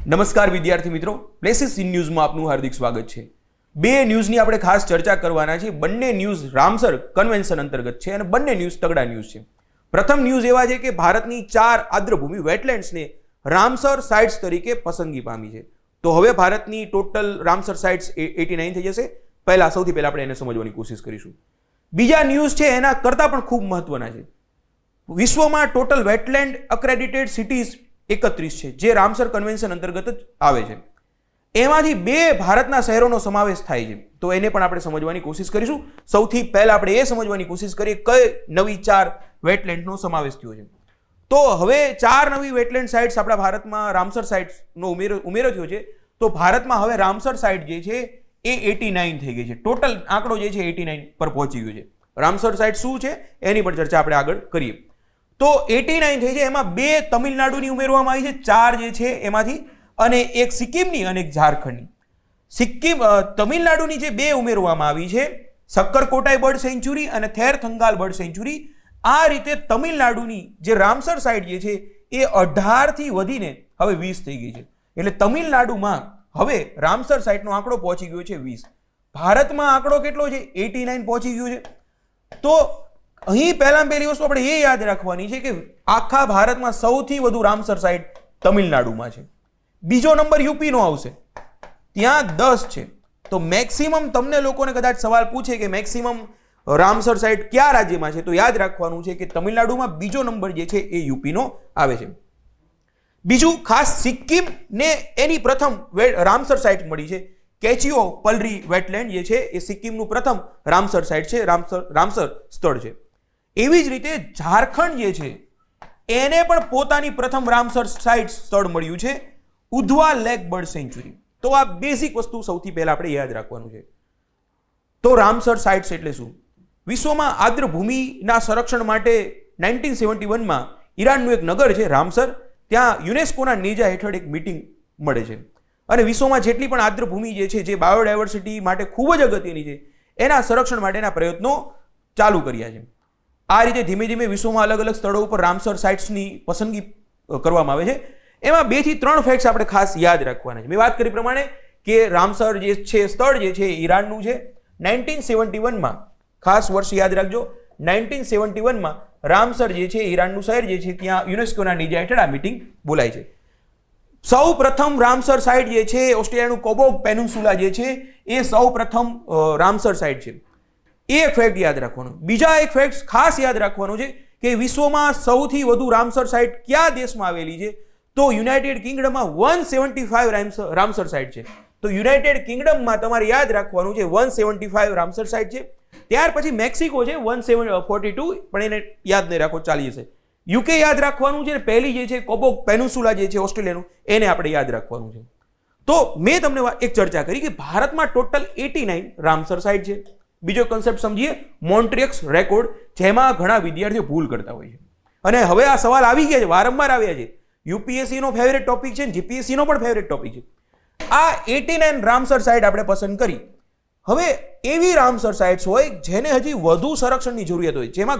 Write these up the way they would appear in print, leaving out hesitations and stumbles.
નમસ્કાર વિદ્યાર્થી મિત્રો, પ્લેસીસ ઇન ન્યૂઝમાં આપનું હાર્દિક સ્વાગત છે। બે ન્યૂઝની આપણે ખાસ ચર્ચા કરવાના છે। બંને ન્યૂઝ રામસર કન્વેન્શન અંતર્ગત છે અને બંને ન્યૂઝ તગડા ન્યૂઝ છે। પ્રથમ ન્યૂઝ એવા છે કે ભારતની 4 આદ્રભૂમિ વેટલેન્ડ્સને રામસર સાઇટ્સ તરીકે પસંદગી પામી છે। તો હવે ભારતની ટોટલ રામસર સાઇટ્સ 89 થઈ જશે। સૌથી પહેલા આપણે એને સમજવાની કોશિશ કરીશું। બીજા ન્યૂઝ છે એના કરતાં પણ ખૂબ મહત્વના છે। વિશ્વમાં ટોટલ વેટલેન્ડ અક્રેડિટેડ સિટીઝ 31 છે, જે રામસર કન્વેન્શન અંતર્ગત જ આવે છે। એમાંથી 2 ભારતના શહેરોનો સમાવેશ થાય છે, તો એને પણ આપણે સમજવાની કોશિશ કરીશું। સૌથી પહેલા આપણે એ સમજવાની કોશિશ કરીએ કઈ નવી 4 વેટલેન્ડનો સમાવેશ થયો છે। તો હવે 4 નવી વેટલેન્ડ સાઇટ્સ આપણા ભારતમાં રામસર સાઇટ્સનો ઉમેરો થયો છે। તો ભારતમાં હવે રામસર સાઇટ જે છે એ 89 થઈ ગઈ છે। ટોટલ આંકડો જે છે 89 પર પહોંચી ગયો છે। રામસર સાઇટ શું છે એની પણ ચર્ચા આપણે આગળ કરીએ। તો 89 થઈ છે, એમાં 2 તમિલનાડુની ઉમેરવામાં આવી છે, 4 જે છે એમાંથી, અને એક સિક્કિમની અને એક ઝારખંડની। તમિલનાડુની જે 2 ઉમેરવામાં આવી છે, સક્કરકોટાઈ બર્ડ સેન્ચ્યુરી અને થેરથંગાલ બર્ડ સેન્ચ્યુરી, આ રીતે તમિલનાડુની જે રામસર સાઇટ જે છે એ 18 થી વધીને હવે 20 થઈ ગઈ છે। એટલે તમિલનાડુમાં હવે રામસર સાઇટનો આંકડો પહોંચી ગયો છે 20। ભારતમાં આંકડો કેટલો છે? 89 પહોંચી ગયો છે। તો અહીં પહેલી વસ્તુ આપણે એ યાદ રાખવાની છે કે આખા ભારતમાં સૌથી વધુ રામસર સાઇટ તમિલનાડુમાં છે। બીજો નંબર યુપી નો આવશે, ત્યાં 10 છે। તો મેક્સિમમ તમને લોકોને કદાચ સવાલ પૂછે કે મેક્સિમમ રામસર સાઇટ કયા રાજ્યમાં છે, તો યાદ રાખવાનું છે કે તમિલનાડુમાં બીજો નંબર જે છે એ યુપી નો આવે છે। બીજું ખાસ સિક્કિમ ને એની પ્રથમ રામસર સાઇટ મળી છે। કેચિયો પલરી વેટલેન્ડ જે છે એ સિક્કિમનું પ્રથમ રામસર સાઇટ છે, રામસર સ્થળ છે। એવી જ રીતે ઝારખંડ જે છે એને પણ પોતાની પ્રથમ રામસર સાઇટ સ્થળ મળ્યું છે, ઉધવા લેક બર્ડ સેન્ચ્યુરી। તો આ બેઝિક વસ્તુ સૌથી પહેલા આપણે યાદ રાખવાનું છે। તો રામસર સાઇટ્સ એટલે શું? વિશ્વમાં આદ્રભૂમિના સંરક્ષણ માટે 1971માં ઈરાનનું એક નગર છે રામસર, ત્યાં યુનેસ્કોના નેજા હેઠળ એક મીટિંગ મળે છે અને વિશ્વમાં જેટલી પણ આદ્રભૂમિ જે છે, જે બાયોડાયવર્સિટી માટે ખૂબ જ અગત્યની છે, એના સંરક્ષણ માટેના પ્રયત્નો ચાલુ કર્યા છે। આ રીતે ધીમે ધીમે વિશ્વમાં અલગ અલગ સ્થળો ઉપર રામસર સાઇટ્સની પસંદગી કરવામાં આવે છે। એમાં 2 થી 3 ફેક્ટ્સ આપણે ખાસ યાદ રાખવાના છે। મેં વાત કરી પ્રમાણે કે રામસર જે છે સ્થળ જે છે ઈરાનનું છે। 1971માં, ખાસ વર્ષ યાદ રાખજો, 1971માં રામસર જે છે ઈરાનનું શહેર જે છે ત્યાં યુનેસ્કોના નેજા હેઠળ આ મીટિંગ બોલાય છે। સૌ પ્રથમ રામસર સાઇટ જે છે ઓસ્ટ્રેલિયાનું કોબોગ પેનિન્સુલા જે છે એ સૌ પ્રથમ રામસર સાઇટ છે। એક ફેક્ટ યાદ રાખવાનું। બીજા એક ફેક્ટ ખાસ યાદ રાખવાનું છે કે વિશ્વમાં સૌથી વધુ રામસર સાઇટ કયા દેશમાં આવેલી છે? તો યુનાઇટેડ કિંગડમમાં 175 રામસર સાઇટ છે। તો યુનાઇટેડ કિંગડમમાં તમારે યાદ રાખવાનું છે 175 રામસર સાઇટ છે। ત્યાર પછી મેક્સિકો છે 142, પણ એને યાદ નહીં રાખો, ચાલી જશે। યુકે યાદ રાખવાનું છે, પહેલી જે છે કોબોગ પેનિન્સુલા જે છે ઓસ્ટ્રેલિયાનું, એને આપણે યાદ રાખવાનું છે। તો મેં તમને એક ચર્ચા કરી કે ભારતમાં ટોટલ 89 રામસર સાઇટ છે। બીજો કન્સેપ્ટ સમજીએ, મોન્ટ્રિયક્સ રેકોર્ડ, જેમાં ઘણા વિદ્યાર્થીઓ ભૂલ કરતા હોય છે અને હવે આ સવાલ આવી ગયા છે, વારંવાર આવ્યા છે। યુપીએસસી નો ફેવરેટ ટોપિક છે, જીપીએસસી નો પણ ફેવરેટ ટોપિક છે। આ 89 રામસર સાઇટ આપણે પસંદ કરી। હવે એવી રામસર સાઇટ્સ હોય જેને હજી વધુ સંરક્ષણની જરૂરિયાત હોય, જેમાં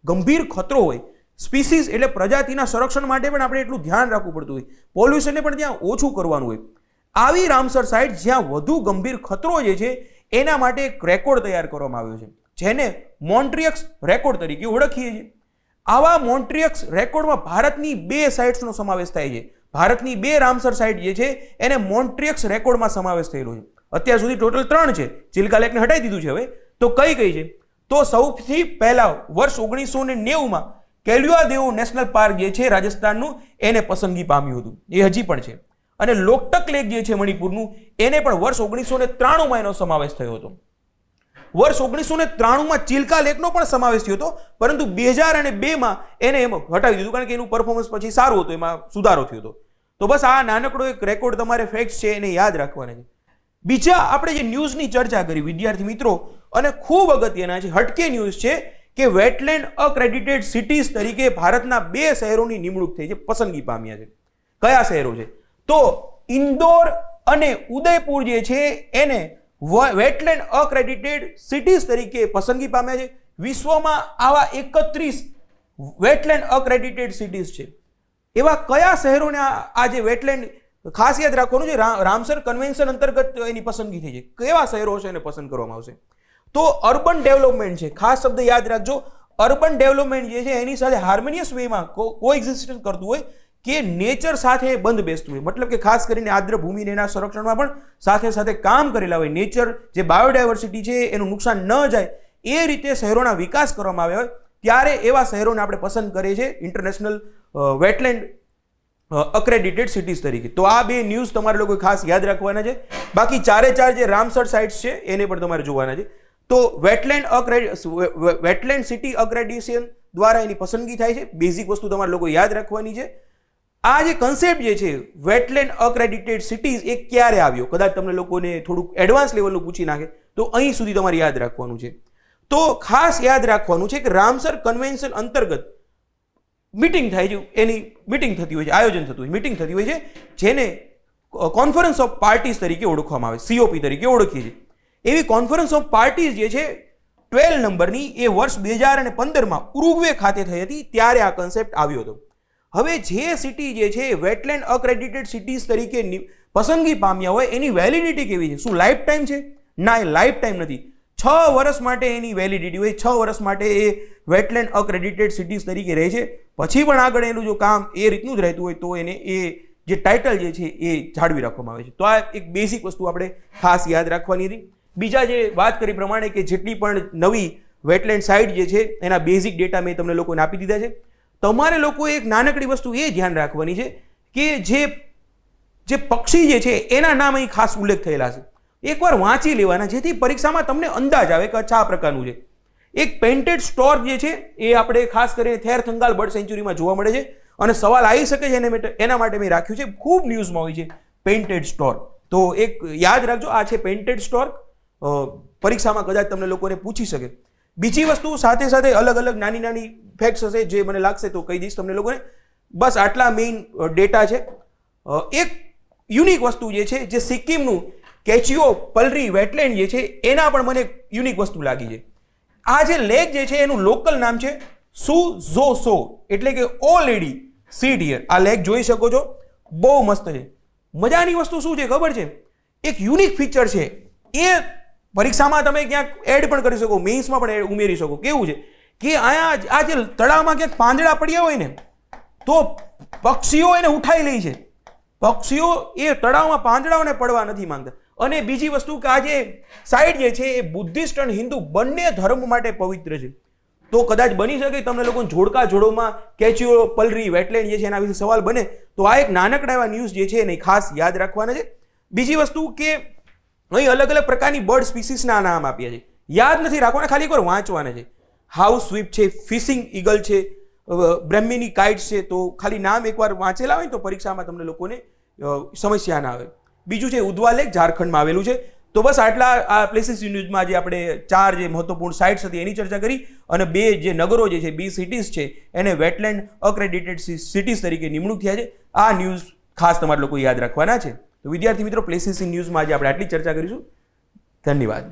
ગંભીર ખતરો હોય, સ્પીસીઝ એટલે પ્રજાતિના સંરક્ષણ માટે પણ આપણે એટલું ધ્યાન રાખવું પડતું હોય, પોલ્યુશનને પણ ત્યાં ઓછું કરવાનું હોય। આવી રામસર સાઇટ જ્યાં વધુ ગંભીર ખતરો જે છે એના માટે એક રેકોર્ડ તૈયાર કરવામાં આવ્યો છે, જેને મોન્ટ્રિયક્સ રેકોર્ડ તરીકે ઓળખીએ છીએ। આવા મોન્ટ્રિયક્સ રેકોર્ડમાં ભારતની 2 સાઇટ્સનો સમાવેશ થાય છે। ભારતની 2 રામસર સાઇટ જે છે એને મોન્ટ્રિયક્સ રેકોર્ડમાં સમાવેશ થયેલો છે। અત્યાર સુધી ટોટલ 3 છે, ચિલ્કા લેકને હટાવી દીધું છે હવે। તો કઈ છે? તો સૌથી પહેલા વર્ષ 1990માં કેલુઆદેઓ નેશનલ પાર્ક જે છે રાજસ્થાનનું, એને પસંદગી પામ્યું હતું, એ હજી પણ છે। અને લોકટક લેક જે છે મણિપુરનું, એને પણ વર્ષ 1993માં એનો સમાવેશ થયો હતો। વર્ષ 1993માં ચિલ્કા લેકનો પણ સમાવેશ થયો હતો, પરંતુ 2002માં એને એમ હટાવી દીધું, કારણ કે એનું પરફોર્મન્સ પછી સારું હતું, એમાં સુધારો થયો હતો। તો બસ આ નાનકડો એક રેકોર્ડ તમારે ફેક્ટ છે એને યાદ રાખવાના છે। બીજા આપણે જે ન્યૂઝની ચર્ચા કરી વિદ્યાર્થી મિત્રો, અને ખૂબ અગત્યના છે, હટકે ન્યૂઝ છે કે વેટલેન્ડ અક્રેડિટેડ સિટીઝ તરીકે ભારતના 2 શહેરોની નિમણૂક થઈ છે, પસંદગી પામ્યા છે। કયા શહેરો છે? તો ઇન્દોર અને ઉદયપુર જે છે એને વેટલેન્ડ અક્રેડિટેડ સિટીઝ તરીકે પસંદગી પામ્યા છે। વિશ્વમાં આવા 31 વેટલેન્ડ અક્રેડિટેડ સિટીઝ છે। એવા કયા શહેરોને આ જે વેટલેન્ડ ખાસ યાદ રાખવાનું છે રામસર કન્વેન્શન અંતર્ગત એની પસંદગી થઈ છે. કેવા શહેરો છે એને પસંદ કરવામાં આવશે? તો અર્બન ડેવલપમેન્ટ છે, ખાસ શબ્દ યાદ રાખજો. અર્બન ડેવલપમેન્ટ જે છે એની સાથે હાર્મોનિયસ વેમાં કોએક્ઝિસ્ટન્સ કરતું હોય કે નેચર સાથે બંધ બેસતું હોય, મતલબ કે ખાસ કરીને આદ્ર ભૂમિને એના સંરક્ષણમાં પણ સાથે સાથે કામ કરેલા હોય, નેચર જે બાયોડાયવર્સિટી છે એનું નુકસાન ન જાય એ રીતે શહેરોના વિકાસ કરવામાં આવ્યા હોય, ત્યારે એવા શહેરોને આપણે પસંદ કરીએ છીએ ઇન્ટરનેશનલ વેટલેન્ડ અક્રેડિટેડ સિટીઝ તરીકે. તો આ બે ન્યૂઝ તમારે લોકો ખાસ યાદ રાખવાના છે. બાકી ચારે ચાર જે રામસર સાઇટ્સ છે એને પણ તમારે જોવાના છે. તો વેટલેન્ડ સિટી અક્રેડિટેશન દ્વારા એની પસંદગી થાય છે. બેઝિક વસ્તુ તમારે લોકો યાદ રાખવાની છે. આ જે કન્સેપ્ટ જે છે વેટલેન્ડ અક્રેડિટેડ સિટીઝ એ ક્યારે આવ્યો, કદાચ તમને લોકોને થોડુંક એડવાન્સ લેવલનું પૂછી નાખે તો અહીં સુધી તમારે યાદ રાખવાનું છે. તો ખાસ યાદ રાખવાનું છે કે રામસર કન્વેન્શન અંતર્ગત મીટિંગ થાય છે, એની મીટિંગ થતી હોય છે, આયોજન થતું હોય, મીટિંગ થતી હોય છે, જેને કોન્ફરન્સ ઓફ પાર્ટીઝ તરીકે ઓળખવામાં આવે, COP તરીકે ઓળખીએ છીએ. એવી કોન્ફરન્સ ઓફ પાર્ટીઝ જે છે 12 નંબરની એ વર્ષ 2015માં ઉરુગ્વે ખાતે થઈ હતી, ત્યારે આ કન્સેપ્ટ આવ્યો હતો. હવે જે સિટી જે છે વેટલેન્ડ અક્રેડિટેડ સિટીઝ તરીકે પસંદગી પામ્યા હોય એની વેલિડિટી કેવી છે? શું લાઈફ ટાઈમ છે? ના, એ લાઈફ ટાઈમ નથી. 6 વર્ષ માટે એની વેલિડિટી હોય. 6 વર્ષ માટે એ વેટલેન્ડ અક્રેડિટેડ સિટીઝ તરીકે રહે છે. પછી પણ આગળ એનું જો કામ એ રીતનું જ રહેતું હોય તો એને એ જે ટાઇટલ જે છે એ જાળવી રાખવામાં આવે છે. તો આ એક બેઝિક વસ્તુ આપણે ખાસ યાદ રાખવાની હતી. બીજા જે વાત કરી પ્રમાણે કે જેટલી પણ નવી વેટલેન્ડ સાઇટ જે છે એના બેઝિક ડેટા મેં તમને લોકોને આપી દીધા છે. તમારે લોકો એક નાનકડી વસ્તુ એ ધ્યાન રાખવાની છે કે જે પક્ષી જે છે એના નામ અહીં ખાસ ઉલ્લેખ થયેલા છે. એકવાર વાંચી લેવાના, જેથી પરીક્ષામાં તમને અંદાજ આવે કે અચ્છા આ પ્રકારનું છે. એક પેન્ટેડ સ્ટોર્ક જે છે એ આપણે ખાસ કરીને થેરથંગાલ બર્ડ સેન્ચ્યુરીમાં જોવા મળે છે અને સવાલ આવી શકે છે એના માટે મેં રાખ્યું છે. ખૂબ ન્યૂઝમાં હોય છે પેન્ટેડ સ્ટોર્ક. તો એક યાદ રાખજો, આ છે પેન્ટેડ સ્ટોર્ક. પરીક્ષામાં કદાચ તમને લોકોને પૂછી શકે. બીજી વસ્તુ સાથે સાથે અલગ અલગ નાની નાની ફેક્ટ્સ હશે જે મને લાગશે તો કહી દઈશ તમને લોકોને. બસ આટલા મેઇન ડેટા છે. એક યુનિક વસ્તુ જે છે જે સિક્કિમનું કેચિયો પલરી વેટલેન્ડ જે છે એના પણ મને યુનિક વસ્તુ લાગી છે. આ જે લેક જે છે એનું લોકલ નામ છે સુઝોસો, એટલે કે ઓ લેડી સી ડિયર. આ લેક જોઈ શકો છો, બહુ મસ્ત છે. મજાની વસ્તુ શું છે ખબર છે? એક યુનિક ફીચર છે, એ પરીક્ષામાં તમે ક્યાંક એડ પણ કરી શકો, મેઇન્સમાં પણ એડ ઉમેરી શકો. કેવું છે કે અહીંયા આ જે તળાવમાં ક્યાંક પાંદડા પડ્યા હોય ને તો પક્ષીઓ એને ઉઠાઈ લે છે. પક્ષીઓ એ તળાવમાં પાંદડાઓને પડવા નથી માંગતા. અને બીજી વસ્તુ કે આ જે સાઇટ જે છે એ બુદ્ધિસ્ટ અને હિન્દુ બંને ધર્મ માટે પવિત્ર છે. તો કદાચ બની શકે તમને લોકોને જોડકા જોડોમાં કેચિયો પલરી વેટલેન્ડ જે છે એના વિશે સવાલ બને તો આ એક નાનકડા એવા ન્યૂઝ જે છે એને ખાસ યાદ રાખવાના છે. બીજી વસ્તુ કે અહીં અલગ અલગ પ્રકારની બર્ડ સ્પીસીસના નામ આપ્યા છે, યાદ નથી રાખવાના, ખાલી એકવાર વાંચવાના છે. હાઉસ સ્વીપ છે, ફિશિંગ ઈગલ છે, બ્રહ્મિની કાઇટ્સ છે. તો ખાલી નામ એકવાર વાંચેલા હોય તો પરીક્ષામાં તમને લોકોને સમસ્યા ના આવે. બીજું છે ઉદવા લેક, ઝારખંડમાં આવેલું છે. તો બસ આટલા આ પ્લેસીસ ન્યૂઝમાં જે આપણે 4 જે મહત્વપૂર્ણ સાઇટ્સ હતી એની ચર્ચા કરી અને 2 જે નગરો જે છે, 2 સિટીઝ છે એને વેટલેન્ડ અક્રેડિટેડ સિટીઝ તરીકે નિમણૂક થયા છે. આ ન્યૂઝ ખાસ તમારે લોકો યાદ રાખવાના છે. તો વિદ્યાર્થી મિત્રો, પ્લેસીસ ઇન ન્યૂઝમાં આજે આપણે આટલી ચર્ચા કરીશું. ધન્યવાદ.